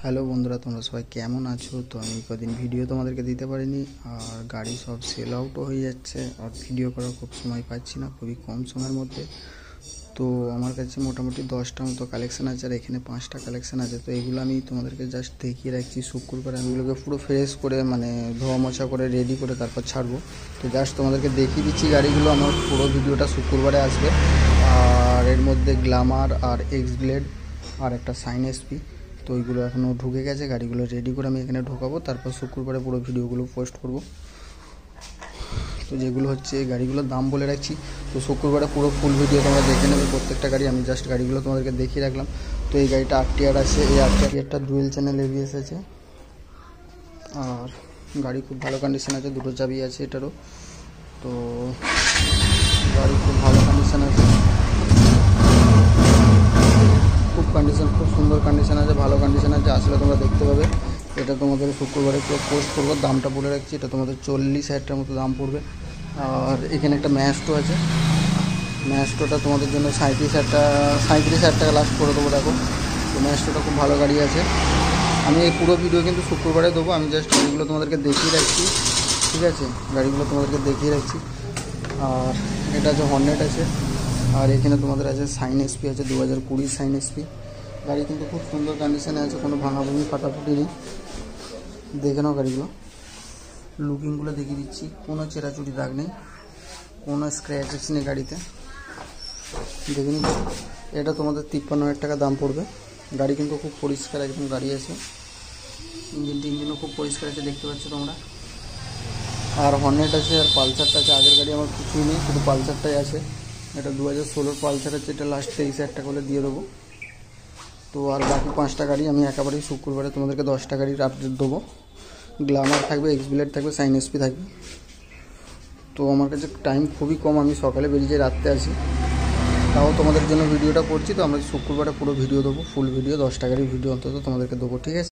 Hello বন্ধুরা, তোমরা সবাই কেমন আছো? তো আমি কদিন ভিডিও তোমাদেরকে দিতে পারিনি, আর গাড়ি সব সেল আউটও হয়ে যাচ্ছে, আর ভিডিও করার খুব সময় পাচ্ছি না, খুবই কম সময়ের মধ্যে। তো আমার কাছে মোটামুটি 10টা মতো কালেকশান আছে, আর এখানে 5টা কালেকশান আছে। তো এগুলো আমি তোমাদেরকে জাস্ট দেখিয়ে রাখছি। শুক্রবার আমি এগুলোকে পুরো ফ্রেশ করে ধোয়া মোছা করে রেডি করে তারপর ছাড়বো। তো জাস্ট তোমাদেরকে দেখিয়ে দিচ্ছি গাড়িগুলো। আমার পুরো ভিডিওটা শুক্রবারে আসবে। আর এর মধ্যে গ্ল্যামার আর এক্স ব্লেড আর একটা সাইন এসপি, তো ওইগুলো এখনও ঢুকে গেছে। গাড়িগুলো রেডি করে আমি এখানে ঢোকাবো, তারপর শুক্রবারে পুরো ভিডিওগুলো পোস্ট করব। তো যেগুলো হচ্ছে গাড়িগুলোর দাম বলে রাখছি। তো শুক্রবারে পুরো ফুল ভিডিও তোমরা দেখে নেবে প্রত্যেকটা গাড়ি। আমি জাস্ট গাড়িগুলো তোমাদেরকে দেখিয়ে রাখলাম। তো এই গাড়িটা আরটিআর আছে, এই আরটিআরটা ডুয়েল চ্যানেল এবিএস আছে, আর গাড়ি খুব ভালো কন্ডিশন আছে, দুটো চাবি আছে এটারও। তো গাড়ি খুব ভালো কন্ডিশন আছে, খুব সুন্দর কন্ডিশন আছে, ভালো কন্ডিশন আছে। আসলে তোমরা দেখতে পাবে। এটা তোমাদের শুক্রবারে পুরো পোস্ট করবো। দামটা বলে রাখছি, এটা তোমাদের 40,000 মতো দাম পড়বে। আর এখানে একটা ম্যাস্টো আছে, ম্যাস্টোটা তোমাদের জন্য 37,000 টাকা লাস্ট করে দেবো। দেখো, তো ম্যাস্টোটা খুব ভালো গাড়ি আছে। আমি এই পুরো ভিডিও কিন্তু শুক্রবারে দেবো। আমি জাস্ট গাড়িগুলো তোমাদেরকে দেখিয়ে রাখছি, ঠিক আছে? গাড়িগুলো তোমাদেরকে দেখিয়ে রাখছি। আর এটা আছে হর্নেট আছে, আর এখানে তোমাদের আছে সাইন এসপি আছে, 2020 সাইন এসপি। গাড়ি কিন্তু খুব সুন্দর কন্ডিশনে আছে, কোনো ভাঙাভাঙি ফাটাফুটি নেই। দেখে নাও গাড়িগুলো, লুকিংগুলো দেখিয়ে দিচ্ছি। কোনো চেরাচুরি দাগ নেই, কোনো স্ক্র্যাচেস নেই গাড়িতে, দেখে নিচ্ছি। এটা তোমাদের 53,000 টাকা দাম পড়বে। গাড়ি কিন্তু খুব পরিষ্কার একদম গাড়ি আছে, ইঞ্জিনও খুব পরিষ্কার আছে, দেখতে পাচ্ছ তোমরা। আর হর্নেট আছে, আর পালসারটা আছে। আগের গাড়ি আমার কিছুই নেই, শুধু পালসারটাই আছে। এটা 2016 পালসার আছে, এটা লাস্ট 23,000 টাকা করে দিয়ে দেবো। তো আর বাকি 5টা গাড়ি আমি একেবারেই শুক্রবারে তোমাদেরকে 10টা গাড়ির আপডেট দেবো। গ্ল্যামার থাকবে, এক্স ব্লেড থাকবে, সাইন এসপি থাকবে। তো আমার কাছে টাইম খুবই কম, আমি সকালে বেরিয়ে যাই, রাত্রে আসি। তাও তোমাদের জন্য ভিডিওটা করছি। তো আমরা শুক্রবারে পুরো ভিডিও দেবো, ফুল ভিডিও, 10টা গাড়ির ভিডিও অন্তত তোমাদেরকে দেবো, ঠিক আছে?